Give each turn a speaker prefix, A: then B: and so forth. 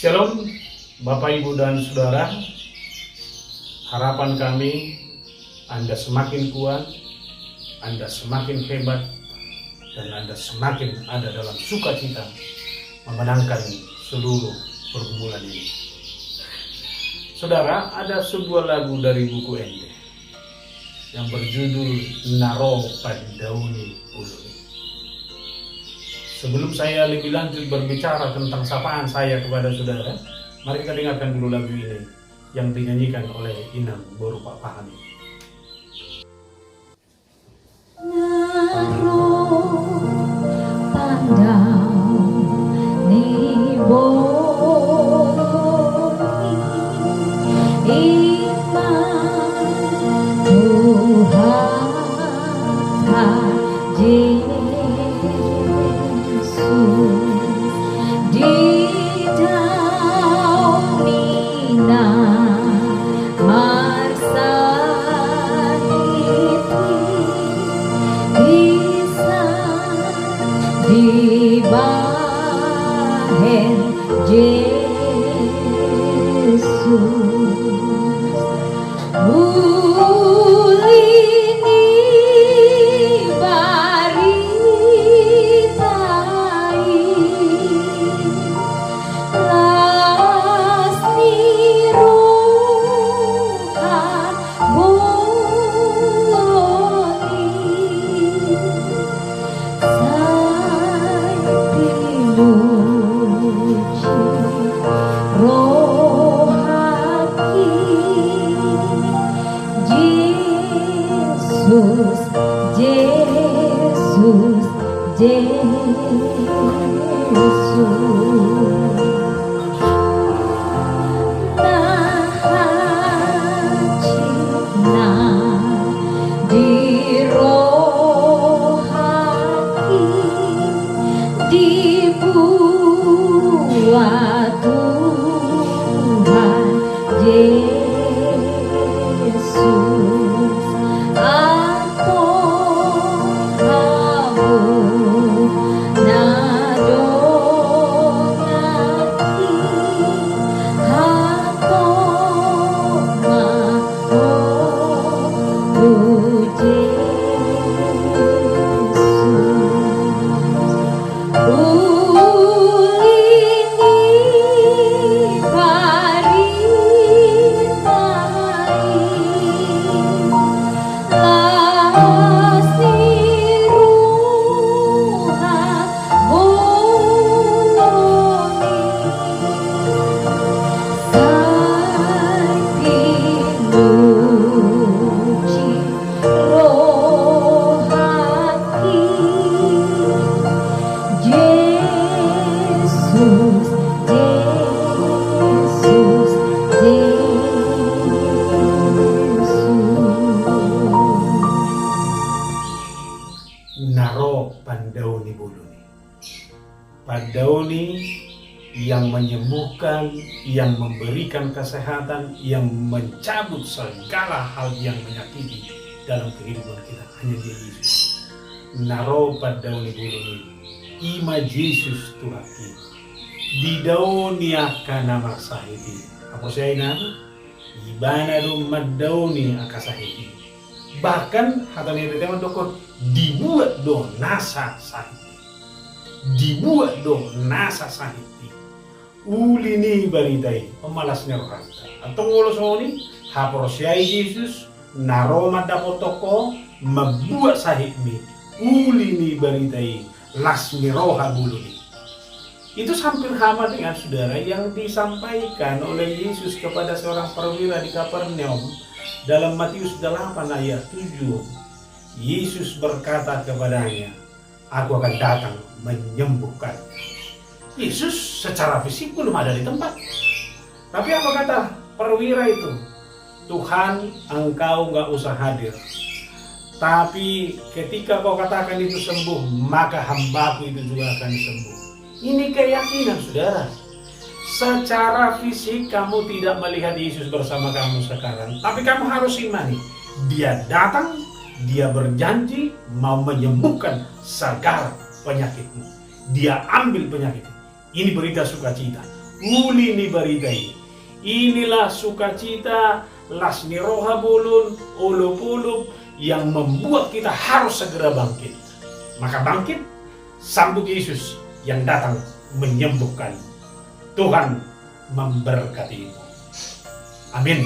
A: Shalom Bapak Ibu dan Saudara. Harapan kami Anda semakin kuat, Anda semakin hebat, dan Anda semakin ada dalam sukacita memenangkan seluruh pergumulan ini. Saudara, ada sebuah lagu dari buku Ende yang berjudul Naro Pandauni Buluni. Sebelum saya lebih lanjut berbicara tentang sapaan saya kepada saudara, mari kita dengarkan dulu lagu ini yang dinyanyikan oleh Inam Boru Pak Pahami.
B: Naro Pandauni Buluni, iman Tuhan Yesus di daunina marsahiti bisa dibahen Yesus. Ulini baritai lasni ruhan boloni sai piluci rohaki Yesus, Yesus, Yesus. Nahacina dirohaki dibuat Tuhan Yesus. Atau kamu nadongati atau mau Yesus. Ulini baritai lasni ruhan boloni sai piluci rohaki Yesus, Yesus, Yesus.
A: Naro Pandauni Buluni. Pandauni yang menyembuhkan, yang memberikan kesehatan, yang mencabut segala hal yang menyakiti dalam kehidupan kita, hanya dia Yesus. Naro Pandauni Buluni, ima Yesus Tuhaki di daunia kana marsahiti. Apa saya ingat? Ibana do madauni akasahiti. Bahkan hata ni teman dokter dibuat do nasa sahiti. Dibuat do nasa sahiti. Ulini baritai pemalasnya rohanta. Atau ngolosoni haporsiai Yesus naroma dapotoko membuat sahitmi. Ulini baritai lasmi roha buluni. Itu hampir sama dengan saudara yang disampaikan oleh Yesus kepada seorang perwira di Kapernaum dalam Matius 8 ayat 7. Yesus berkata kepadanya, "Aku akan datang menyembuhkan." Yesus secara fisik belum ada di tempat. Tapi apa kata perwira itu? "Tuhan, engkau nggak usah hadir. Tapi ketika kau katakan itu sembuh, maka hambaku itu juga akan sembuh." Ini keyakinan saudara. Secara fisik kamu tidak melihat Yesus bersama kamu sekarang, tapi kamu harus imani. Dia datang, dia berjanji mau menyembuhkan segala penyakitmu. Dia ambil penyakitmu. Ini berita sukacita. Uli ni baritai. Inilah sukacita lasni roha bulun ulup-ulup yang membuat kita harus segera bangkit. Maka bangkit, sambut Yesus yang datang menyembuhkan. Tuhan memberkatimu. Amin.